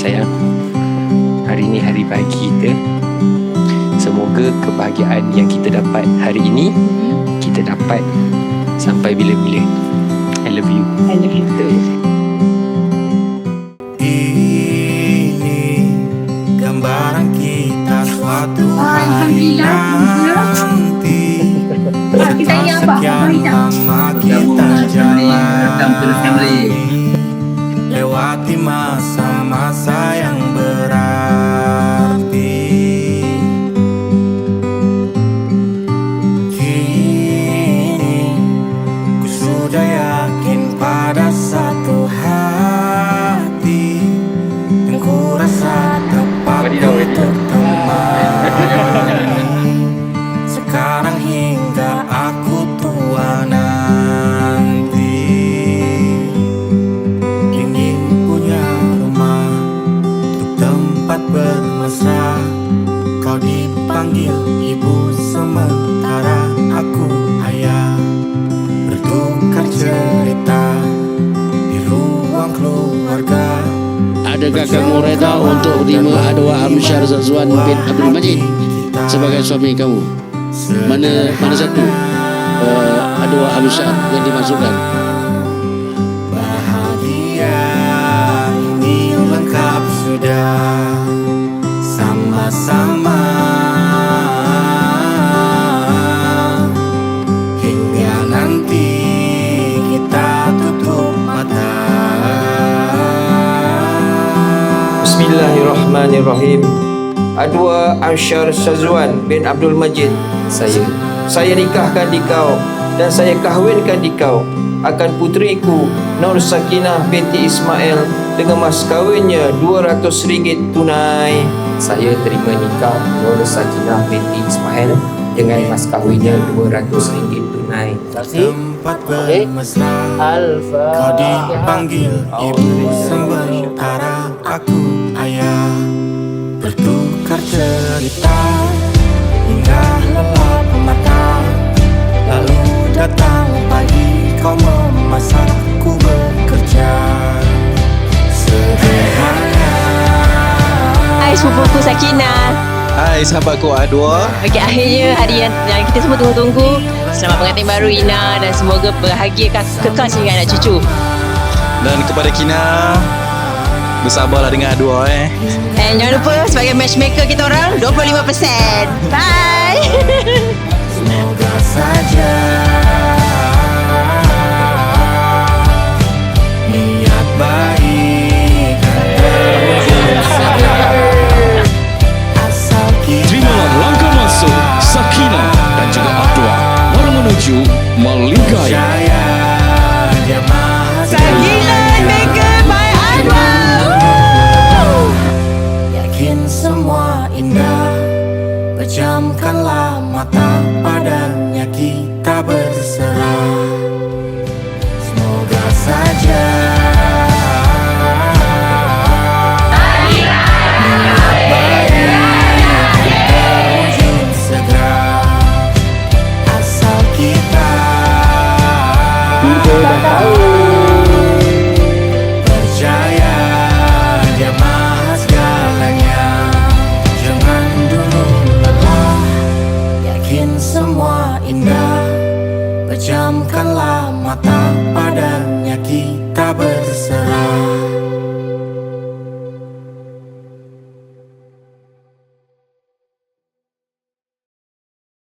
Sayang, hari ini hari bahagia kita. Semoga kebahagiaan yang kita dapat hari ini kita dapat sampai bila-bila. I love you. I love you too. Ini gambaran kita suatu hari nanti. Setelah sekian lama kita jalani, lewati masa-masa yang berarti. Kini ku sudah yakin pada satu hati yang ku rasa tepat untuk temani. Sekarang hingga aku tua nanti, ingin punya rumah untuk tempat bermesra. Kau dipanggil ibu sementara aku ayah, bertukar cerita di ruang keluarga. Adakah kamu reda untuk menerima Adwa Amsyar Zazwan bin Abdul Majid sebagai suami kamu? Mana satu Adwa Amsyar yang dimasukkan? Bahagia ini lengkap sudah, sama-sama hingga nanti kita tutup mata. Bismillahirrahmanirrahim. Adwa Amsyar Zazwan bin Abdul Majid, saya nikahkan dikau dan saya kahwinkan dikau akan puteriku Nur Sakinah binti Ismail dengan mas kahwinnya RM200 tunai. Saya terima nikah Nur Sakinah binti Ismail dengan mas kahwinnya RM200 tunai. Tempat bermesra, kau dipanggil ibu sementara aku ayah, bertukar cerita hingga lelap mata. Lalu datang pagi, kau memasak, ku bekerja sederhana. Hai sepupuku Sakinah. Hai sahabatku Adwa. Okey, akhirnya hari yang kita semua tunggu-tunggu. Selamat pengantin baru Ina dan semoga bahagia kekal sehingga anak cucu. Dan kepada Kina, bersabarlah dengan Adwa And jangan lupa sebagai matchmaker kita orang 25%. Bye. Semoga saja